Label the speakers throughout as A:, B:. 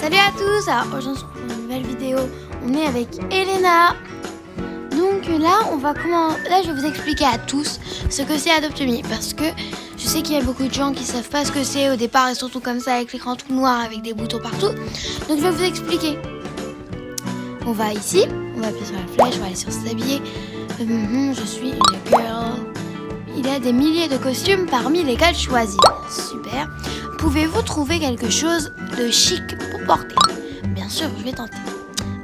A: Salut à tous, alors aujourd'hui on se retrouve pour une nouvelle vidéo, on est avec Elena. Donc là je vais vous expliquer à tous ce que c'est Adopt Me, parce que je sais qu'il y a beaucoup de gens qui savent pas ce que c'est au départ, et surtout comme ça avec l'écran tout noir avec des boutons partout. Donc je vais vous expliquer. On va ici, on va appuyer sur la flèche, on va aller sur s'habiller. Je suis une girl. Il y a des milliers de costumes parmi lesquels choisir. Super. Pouvez-vous trouver quelque chose de chic pour porter? Bien sûr, je vais tenter.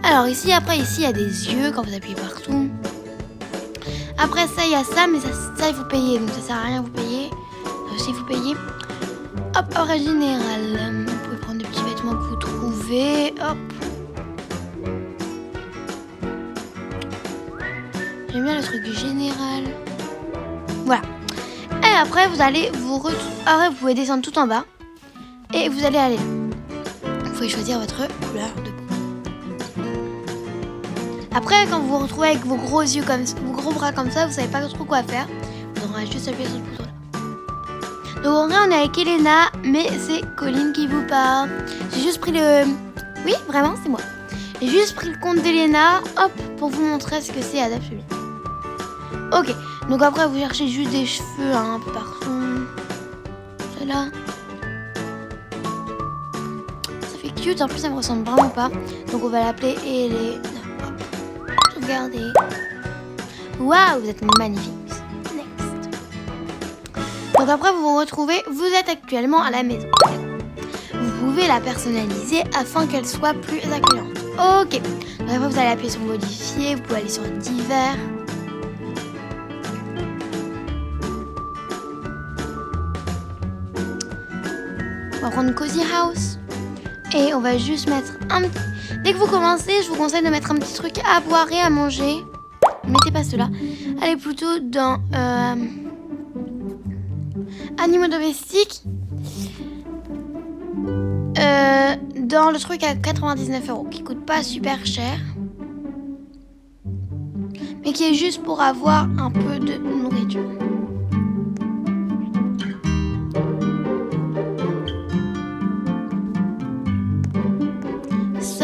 A: Alors ici, il y a des yeux quand vous appuyez partout. Après ça, il y a ça, mais ça il faut payer, donc ça sert à rien, vous payez. Ça aussi, il faut payer. Hop, en général, vous pouvez prendre des petits vêtements que vous trouvez. Hop. J'aime bien le truc général. Voilà. Et après, vous pouvez descendre tout en bas. Et vous allez aller là. Vous pouvez choisir votre couleur de peau. Après, quand vous vous retrouvez avec vos gros yeux vos gros bras comme ça, vous savez pas trop quoi faire. Vous aurez juste appuyé sur le bouton là. Donc en vrai, on est avec Elena, mais c'est Colline qui vous parle. J'ai juste pris le... Oui, vraiment, c'est moi. J'ai juste pris le compte d'Elena, hop, pour vous montrer ce que c'est Adopt Me. Ok, donc après, vous cherchez juste des cheveux un peu partout. Celle-là. Cute, en plus ça me ressemble vraiment pas. Donc on va l'appeler Elena. Sauvegardez. Waouh, vous êtes magnifique. Next. Donc après vous vous retrouvez, vous êtes actuellement à la maison. Vous pouvez la personnaliser afin qu'elle soit plus accueillante. Ok. Donc après vous allez appuyer sur modifier, vous pouvez aller sur divers. On va prendre Cozy House. Et on va juste mettre Dès que vous commencez, je vous conseille de mettre un petit truc à boire et à manger. Mettez pas cela. Allez plutôt dans animaux domestiques. Dans le truc à 99 € qui coûte pas super cher. Mais qui est juste pour avoir un peu de nourriture.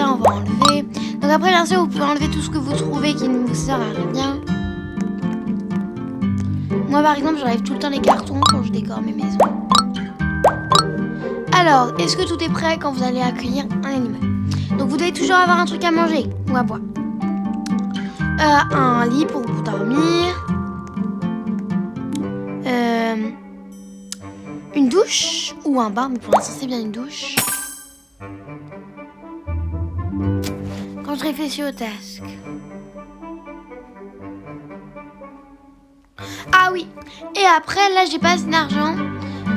A: On va enlever. Donc après, bien sûr, vous pouvez enlever tout ce que vous trouvez qui ne vous sert à rien. Moi, par exemple, j'enlève tout le temps les cartons quand je décore mes maisons. Alors, est-ce que tout est prêt quand vous allez accueillir un animal? Donc, vous devez toujours avoir un truc à manger ou à boire. Un lit pour vous dormir. Une douche ou un bain, mais pour l'instant, c'est bien une douche. Quand je réfléchis au task. Ah oui. Et après, là, j'ai pas assez d'argent.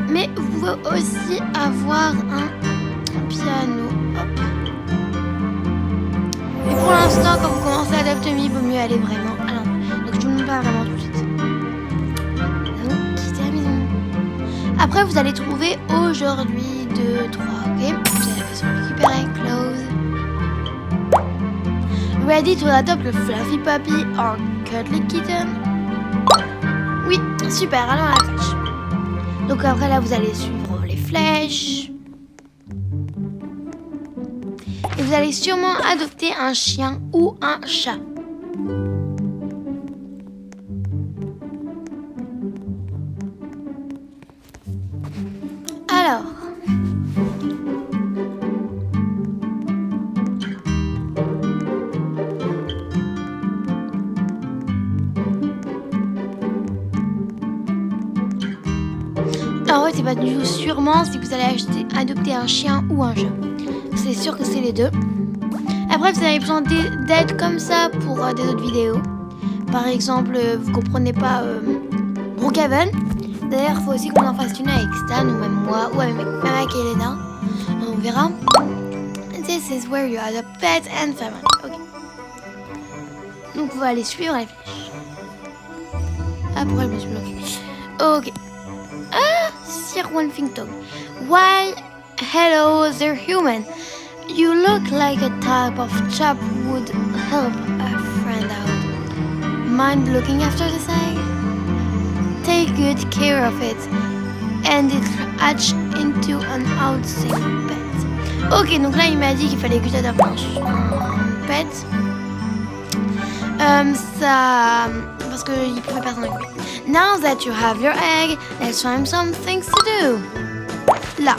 A: Mais vous pouvez aussi avoir un piano. Hop. Et pour l'instant, quand vous commencez à Adopt Me, il vaut mieux aller vraiment à l'endroit. Donc je ne vous montre pas vraiment tout de suite. Donc, quittez la maison. Après, vous allez trouver aujourd'hui 2, 3, ok. Vous allez appuyer sur récupérer, close. Ready to adopt le fluffy puppy or cuddly kitten? Oui, super, allons à la flèche. Donc après là, vous allez suivre les flèches. Et vous allez sûrement adopter un chien ou un chat. Alors... Alors ouais, c'est pas du tout sûrement si vous allez adopter un chien ou un chat. C'est sûr que c'est les deux. Après, vous avez besoin d'aide comme ça pour des autres vidéos. Par exemple, vous comprenez pas Brookhaven. D'ailleurs, il faut aussi qu'on en fasse une avec Stan ou même moi ou même avec Elena. On verra. This is where you adopt pets and family. Okay. Donc, vous allez suivre les flèches. Ah, pourquoi je me suis bloquée? Ok. Sir Wolfington. Why, hello there, human. You look like a type of chap would help a friend out. Mind looking after the egg? Take good care of it, and it hatch into an outside pet. Ok, donc là il m'a dit qu'il fallait que j'adapte un pet. Ça... Parce qu'il pouvait pas s'en occuper. Now that you have your egg, let's find some things to do. Là.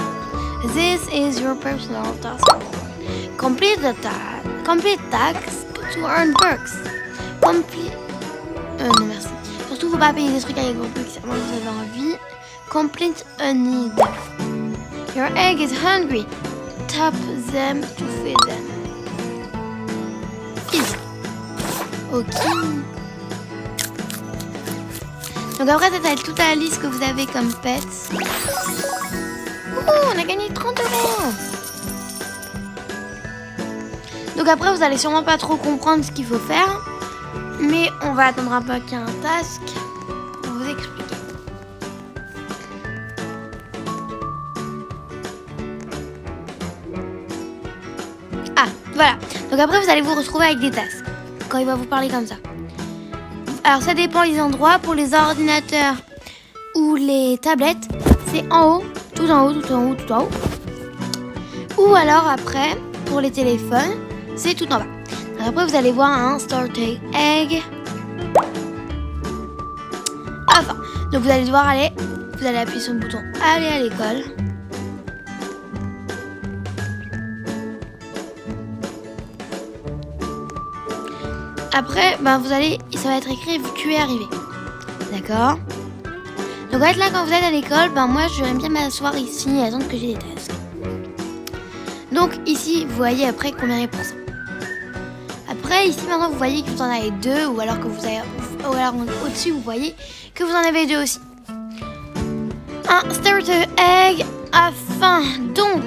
A: This is your personal task. Complete tasks to earn perks. Non merci. Surtout faut pas payer des trucs avec vos perks avant que vous avez envie. Complete a need. Your egg is hungry. Tap them to feed them. Easy. Ok. Donc après, ça toute la liste que vous avez comme pets. On a gagné 30 €. Donc après, vous allez sûrement pas trop comprendre ce qu'il faut faire. Mais on va attendre un peu qu'il y ait un task pour vous expliquer. Ah, voilà. Donc après, vous allez vous retrouver avec des tasks. Quand il va vous parler comme ça. Alors ça dépend les endroits. Pour les ordinateurs ou les tablettes, c'est en haut, tout en haut, tout en haut, tout en haut. Ou alors après, pour les téléphones, c'est tout en bas. Alors après, vous allez voir un Start Egg. Enfin, donc vous allez devoir aller, vous allez appuyer sur le bouton aller à l'école. Après, vous allez, ça va être écrit tu es arrivé. D'accord. Donc en fait là, quand vous êtes à l'école, moi j'aimerais bien m'asseoir ici et attendre que j'ai des tasks. Donc ici, vous voyez après combien est pour ça. Après ici maintenant vous voyez que vous en avez 2 ou alors que vous avez, ou alors au-dessus vous voyez que vous en avez 2 aussi. Un starter egg à faim. Donc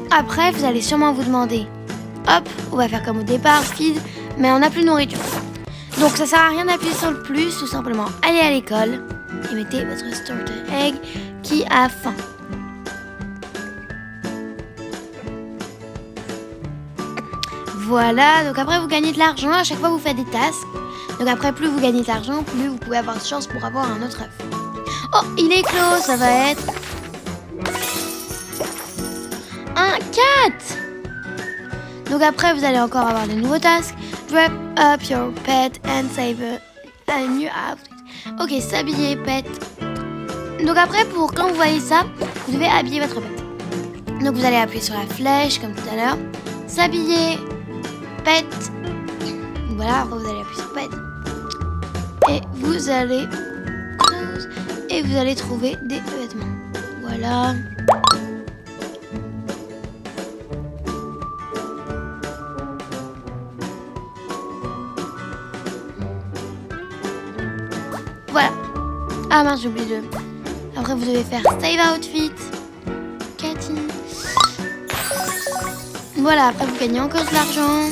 A: après vous allez sûrement vous demander, hop, on va faire comme au départ, feed. Mais on n'a plus de nourriture. Donc ça sert à rien d'appuyer sur le plus, tout simplement allez à l'école et mettez votre starter egg qui a faim. Voilà, donc après vous gagnez de l'argent, à chaque fois vous faites des tasks. Donc après plus vous gagnez de l'argent, plus vous pouvez avoir de chance pour avoir un autre œuf. Oh, il est clos, ça va être un 4. Donc après vous allez encore avoir de nouveaux tasks. Wrap up your pet and save a new outfit. Ok, s'habiller pet. Donc après, pour quand vous voyez ça, vous devez habiller votre pet. Donc vous allez appuyer sur la flèche comme tout à l'heure. S'habiller pet. Voilà, après vous allez appuyer sur pet. Et vous allez close. Et vous allez trouver des vêtements. Voilà. Voilà. Ah mince, j'ai oublié de... Après, vous devez faire Save Outfit. Cathy. Voilà, après, vous gagnez encore de l'argent.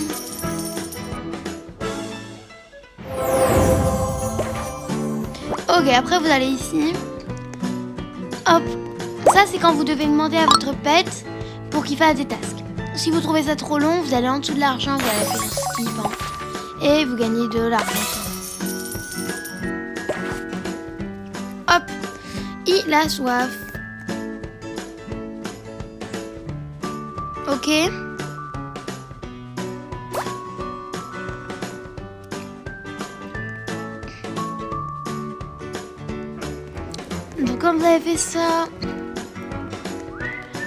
A: Ok, après, vous allez ici. Hop. Ça, c'est quand vous devez demander à votre pet pour qu'il fasse des tasks. Si vous trouvez ça trop long, vous allez en dessous de l'argent, vous allez faire skip. Et vous gagnez de l'argent. Hop, il a soif. Ok. Donc quand vous avez fait ça,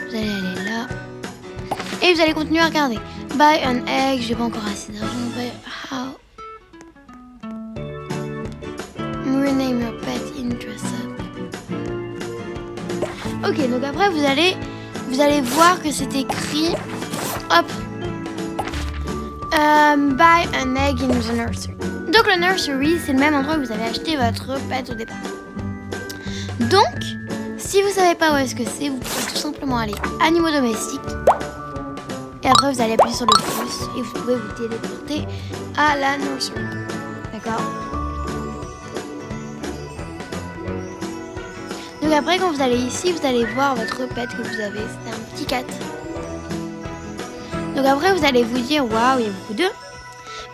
A: vous allez aller là. Et vous allez continuer à regarder. Buy an egg, j'ai pas encore assez d'argent. Buy how. Rename your pet in dress up. Ok, donc après vous allez voir que c'est écrit, hop, buy an egg in the nursery. Donc le nursery, c'est le même endroit où vous avez acheté votre pet au départ. Donc, si vous savez pas où est-ce que c'est, vous pouvez tout simplement aller animaux domestiques. Et après vous allez appuyer sur le plus et vous pouvez vous téléporter à la nursery. D'accord ? Donc après, quand vous allez ici, vous allez voir votre pet que vous avez. C'est un petit cat. Donc après, vous allez vous dire, waouh, il y a beaucoup d'œufs.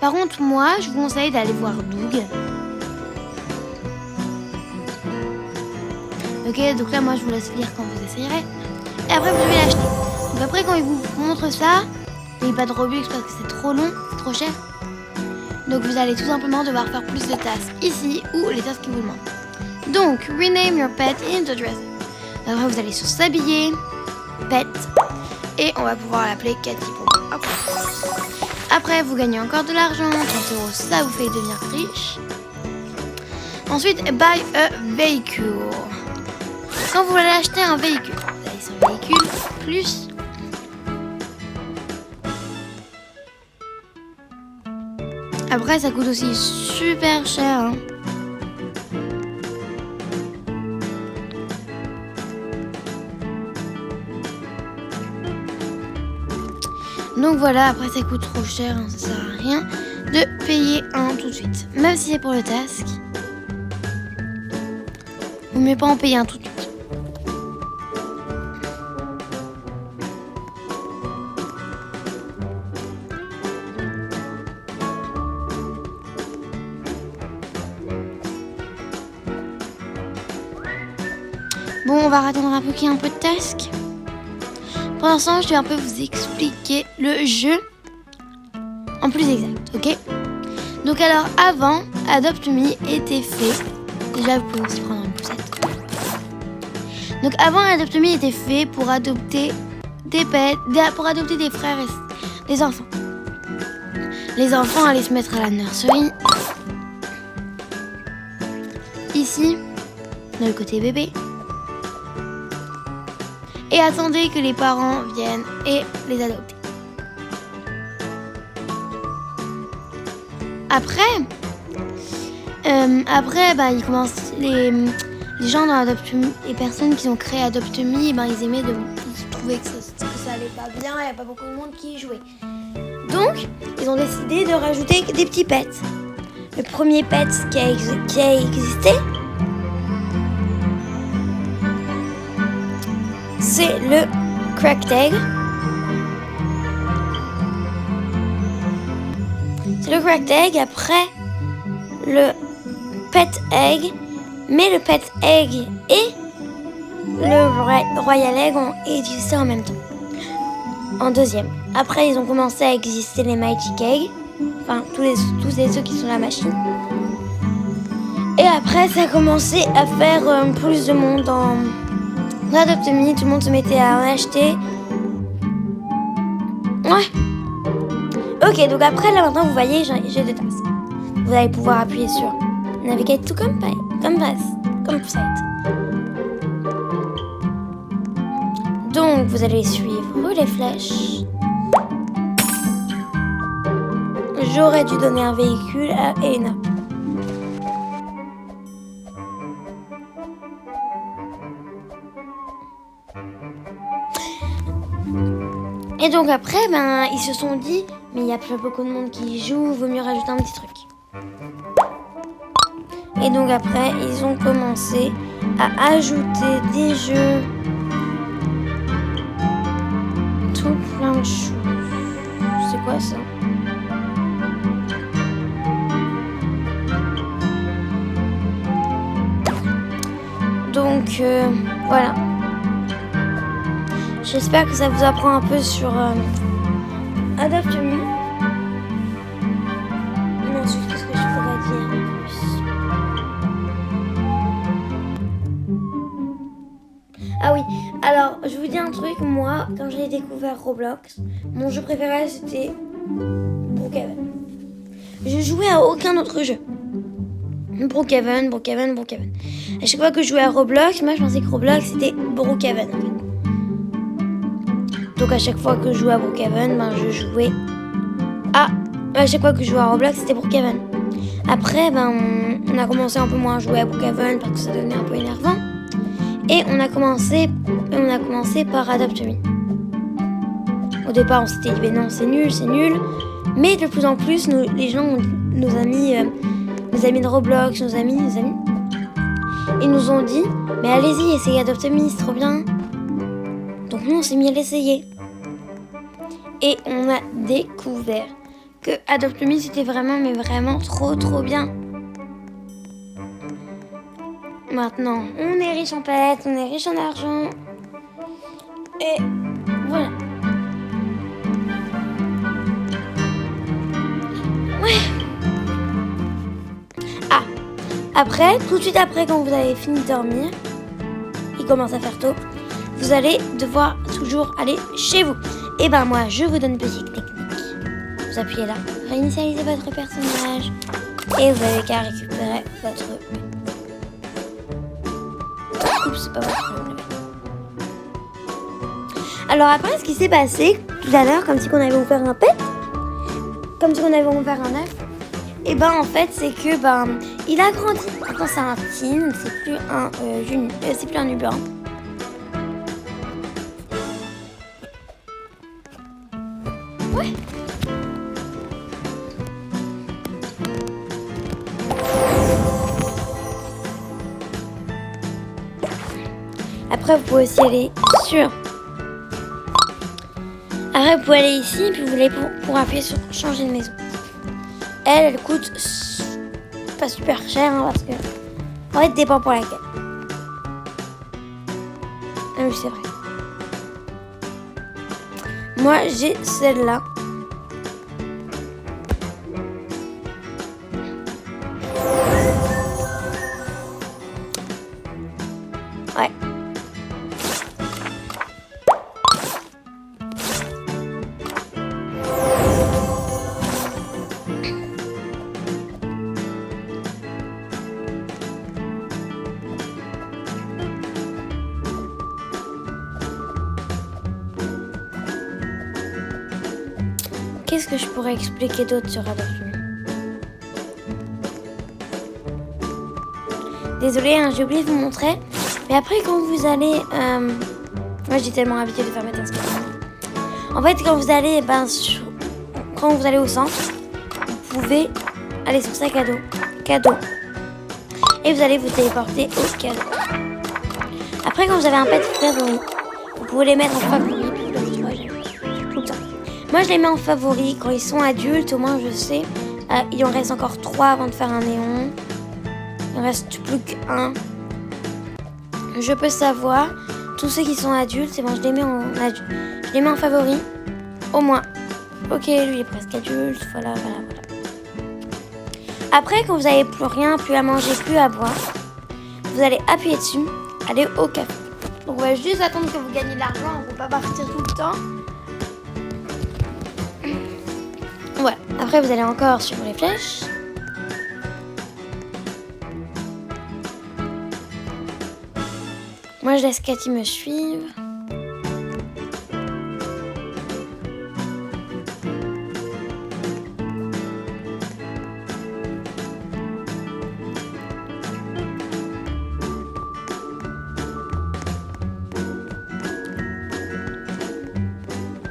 A: Par contre, moi, je vous conseille d'aller voir Doug. Ok, donc là, moi, je vous laisse lire quand vous essayerez. Et après, vous devez l'acheter. Donc après, quand ils vous montrent ça, mais pas de Robux parce que c'est trop long, c'est trop cher. Donc vous allez tout simplement devoir faire plus de tasks ici ou les tasks qui vous demandent. Donc, rename your pet into dress. Après, vous allez sur s'habiller, pet, et on va pouvoir l'appeler Cathy pour moi. Hop. Après, vous gagnez encore de l'argent, 30 €, ça vous fait devenir riche. Ensuite, buy a vehicle. Quand vous voulez acheter un véhicule, vous allez sur véhicule, plus. Après, ça coûte aussi super cher. Hein. Donc voilà, après ça coûte trop cher, hein, ça sert à rien de payer un tout de suite. Même si c'est pour le task, vaut mieux pas en payer un tout de suite. Bon, on va attendre un peu qu'il y ait un peu de task. Pour l'instant, je vais un peu vous expliquer le jeu en plus exact, ok? Donc alors, avant, Adopt Me était fait. Déjà, vous pouvez aussi prendre une poussette. Donc avant, Adopt Me était fait pour adopter des pets, pour adopter des frères et des enfants. Les enfants allaient se mettre à la nurserie. Ici, dans le côté bébé. Et attendez que les parents viennent et les adopter. Après, ils commencent les gens dans Adopt Me, les personnes qui ont créé Adopt Me, ils aimaient ils trouvaient que ça allait pas bien, il n'y a pas beaucoup de monde qui y jouait. Donc, ils ont décidé de rajouter des petits pets. Le premier pet qui a existé, c'est le Cracked Egg. C'est le Cracked Egg, après le Pet Egg. Mais le Pet Egg et le Royal Egg ont existé en même temps. En deuxième. Après, ils ont commencé à exister les Magic Egg. Enfin, tous les œufs qui sont la machine. Et après, ça a commencé à faire plus de monde dans Adopt Me. Tout le monde se mettait à en acheter. Ouais. Ok, donc après, là maintenant, vous voyez, j'ai des tasks. Vous allez pouvoir appuyer sur Navigate to Compass. Donc, vous allez suivre les flèches. J'aurais dû donner un véhicule à Elena. Et donc après, ils se sont dit, mais il y a plus beaucoup de monde qui y joue, vaut mieux rajouter un petit truc. Et donc après, ils ont commencé à ajouter des jeux, tout plein de choses. C'est quoi ça ? Donc voilà. J'espère que ça vous apprend un peu sur Adopt Me. Ensuite, qu'est-ce que je pourrais dire en plus ? Ah oui, alors je vous dis un truc, moi, quand j'ai découvert Roblox, mon jeu préféré c'était Brookhaven. Je jouais à aucun autre jeu. Brookhaven. À chaque fois que je jouais à Roblox, moi je pensais que Roblox c'était Brookhaven en fait. Donc à chaque fois que je jouais à Brookhaven, je jouais à chaque fois que je jouais à Roblox, c'était Brookhaven. Après, on a commencé un peu moins à jouer à Brookhaven parce que ça devenait un peu énervant. Et on a commencé par Adopt Me. Au départ, on s'était dit, non, c'est nul. Mais de plus en plus, les gens, nos amis de Roblox, nos amis, ils nous ont dit, mais allez-y, essayez Adopt Me, c'est trop bien. Donc nous, on s'est mis à l'essayer. Et on a découvert que Adopt Me, c'était vraiment trop bien. Maintenant, on est riche en pets, on est riche en argent. Et voilà. Après, tout de suite après, quand vous avez fini de dormir, il commence à faire tôt, vous allez devoir toujours aller chez vous. Et ben moi, je vous donne une petite technique. Vous appuyez là, réinitialisez votre personnage et vous avez qu'à récupérer votre... Oups, c'est pas votre nom. Alors après, ce qui s'est passé tout à l'heure, comme si on avait ouvert un pet, comme si on avait ouvert un œuf, et ben en fait, c'est que il a grandi. Maintenant, c'est un teen, c'est plus un newborn. Ouais. Après, vous pouvez aussi aller sur... Après, vous pouvez aller ici, puis vous voulez pour appuyer sur changer de maison. Elle coûte pas super cher, hein, parce que... En fait, dépend pour laquelle. Ah oui, c'est vrai. Moi, j'ai celle-là. Ouais. Qu'est-ce que je pourrais expliquer d'autre sur Adoptumi? Désolée, hein, j'ai oublié de vous montrer. Mais après, quand vous allez... Moi, j'ai tellement habitué de faire mes tasks. En fait, quand vous allez, quand vous allez au centre, vous pouvez aller sur sac à dos, cadeau. Et vous allez vous téléporter au cadeau. Après, quand vous avez un pet favori, vous pouvez les mettre en favori. Tout le temps. Moi, je les mets en favori quand ils sont adultes. Au moins, je sais. Il en reste encore 3 avant de faire un néon. Il ne reste plus qu'un. Je peux savoir. Tous ceux qui sont adultes, c'est bon, je les mets en favori. Au moins. Ok, lui, il est presque adulte. Voilà. Après, quand vous n'avez plus rien, plus à manger, plus à boire, vous allez appuyer dessus, aller au café. Donc, on va juste attendre que vous gagnez de l'argent. On ne peut pas partir tout le temps. Voilà. Après, vous allez encore sur les flèches. Moi, je laisse Cathy me suivre.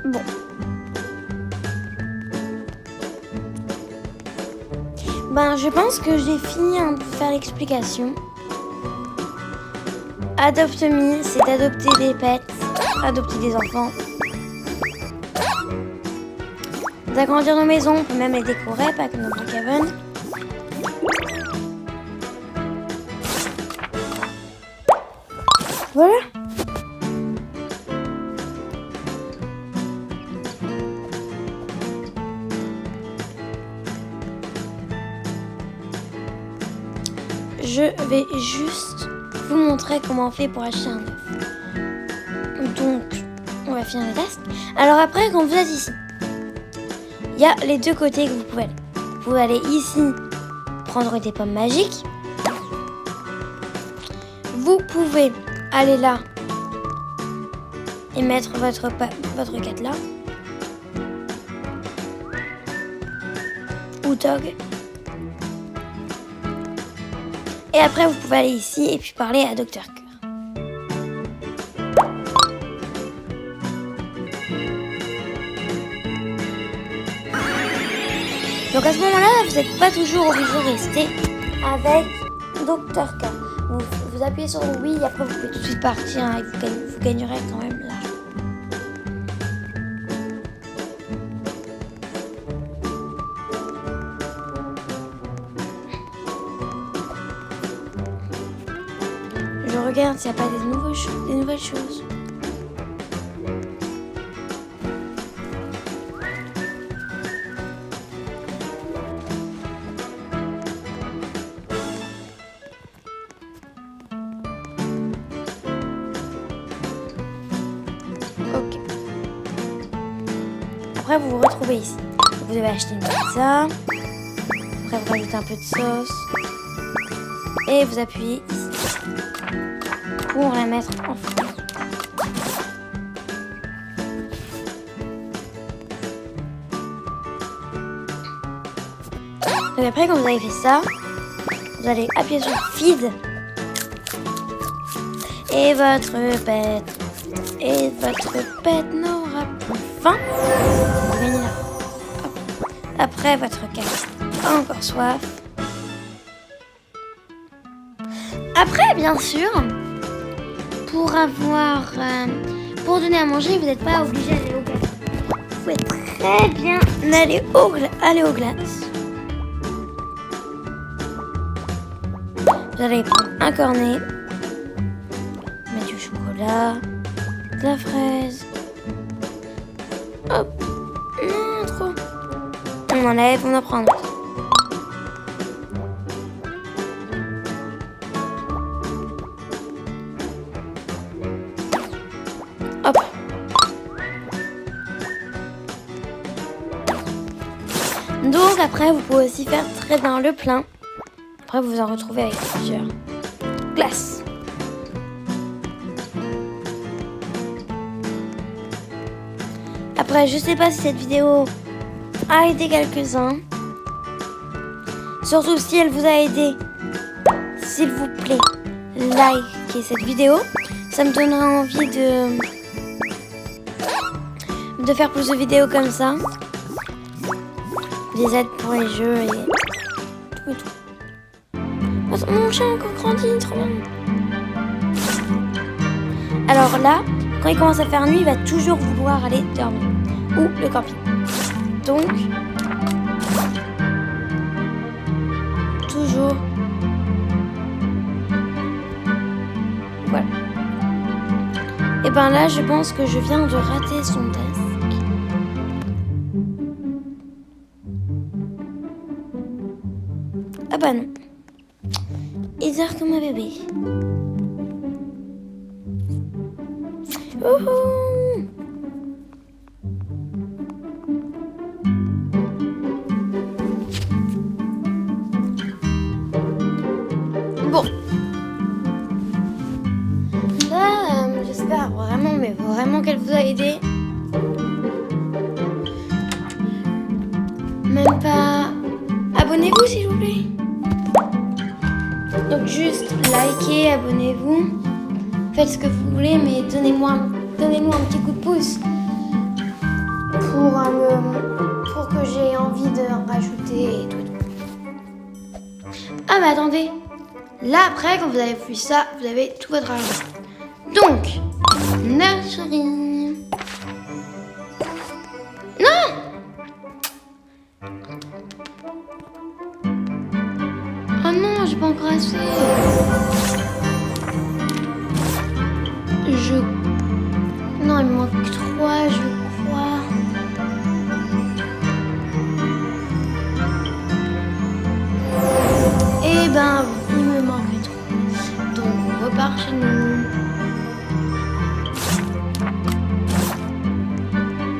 A: Bon. Je pense que j'ai fini de faire l'explication. Adoptumi, c'est d'adopter des pets, adopter des enfants. D'agrandir nos maisons, on peut même les décorer, pas comme dans Brookhaven. Voilà. Je vais juste vous montrer comment on fait pour acheter un œuf. Donc, on va finir les tasks. Alors après, quand vous êtes ici, il y a les deux côtés que vous pouvez aller. Vous pouvez aller ici, prendre des pommes magiques. Vous pouvez aller là et mettre votre 4 là. Ou Tog. Et après, vous pouvez aller ici et puis parler à Dr. Cœur. Donc à ce moment-là, vous n'êtes pas toujours obligé de rester avec Dr. Cœur. Vous appuyez sur oui et après vous pouvez tout de suite partir et vous gagnerez quand même l'argent. Je regarde s'il n'y a pas des nouvelles choses. après, vous vous retrouvez ici. Vous devez acheter une pizza. Après, vous rajoutez un peu de sauce. Et vous appuyez ici pour la mettre en four. Donc après, quand vous avez fait ça, vous allez appuyer sur feed. Et votre pet n'aura plus faim. Vous gagnez là. Hop. Après, votre café a encore soif. Après, bien sûr, pour donner à manger, vous n'êtes pas obligé d'aller au café. Vous pouvez très bien aller aux glaces. Vous allez prendre un cornet, mettre du chocolat, de la fraise. Hop, non, trop. On enlève, on en prend un autre. Hop. Donc après, vous pouvez aussi faire très bien le plein. Après, vous vous en retrouvez avec plusieurs glaces. Après, je sais pas si cette vidéo a aidé quelques-uns. Surtout si elle vous a aidé, s'il vous plaît, likez cette vidéo. Ça me donnera envie de faire plus de vidéos comme ça. Des aides pour les jeux et tout et tout. Mon chat a encore grandi, trop bien. Alors là, quand il commence à faire nuit, il va toujours vouloir aller dormir. Ou le camping. Donc, toujours. Voilà. Et ben là, je pense que je viens de rater son test. Ah bah non. Il dort comme un bébé. Ouhou. Bon. Là, j'espère vraiment, mais vraiment qu'elle vous a aidé. Même pas... Abonnez-vous s'il vous plaît. Donc juste likez, abonnez-vous, faites ce que vous voulez, mais donnez-nous un petit coup de pouce pour que j'ai envie de rajouter et tout. Ah mais attendez, là après quand vous avez fait ça, vous avez tout votre argent. Donc, nursery. Non! Oh non, j'ai pas encore assez. Non, il me manque 3, je crois. Eh ben, il me manque 3. Donc, on repart chez nous.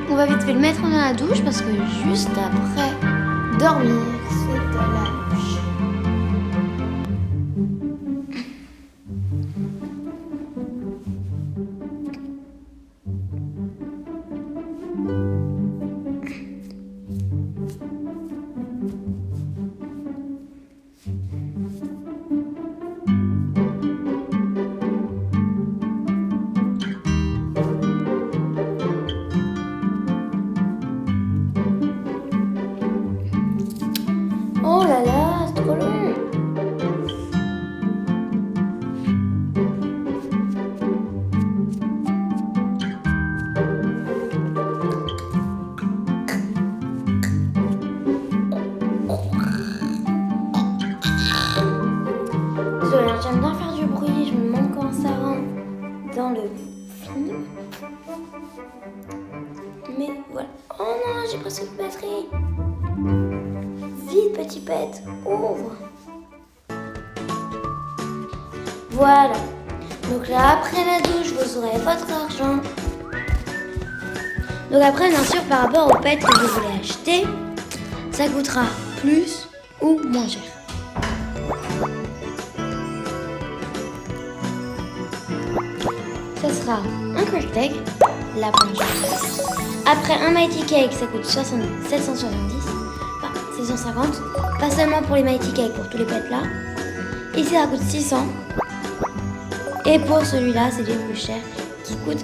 A: On va vite fait le mettre dans la douche parce que juste après dormir, c'est à la douche. Oh là là, c'est trop long. Désolée, j'aime bien faire du bruit, je me demande comment ça rend dans le film. Mais voilà. Oh non, j'ai presque de batterie. Vite, petit pet, ouvre. Voilà. Donc là, après la douche, vous aurez votre argent. Donc après, bien sûr, par rapport au pet que vous voulez acheter, ça coûtera plus ou moins cher. Ça sera un cracked egg, la pointe. Après un Mighty Cake, ça coûte 770, enfin 650. Pas seulement pour les Mighty Cake, pour tous les pets là. Ici, ça coûte 600. Et pour celui-là, c'est le plus cher, qui coûte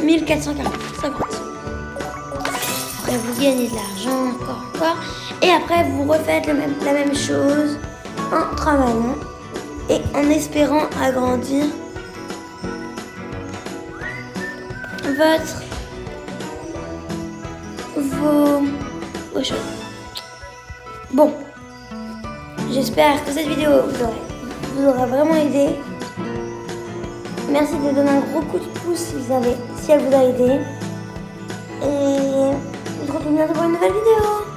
A: 1450. Après, vous gagnez de l'argent, encore. Et après, vous refaites la même chose en travaillant et en espérant agrandir vos choses. Bon, j'espère que cette vidéo vous aura vraiment aidé. Merci de donner un gros coup de pouce si elle vous a aidé. Et on se retrouve bientôt pour une nouvelle vidéo.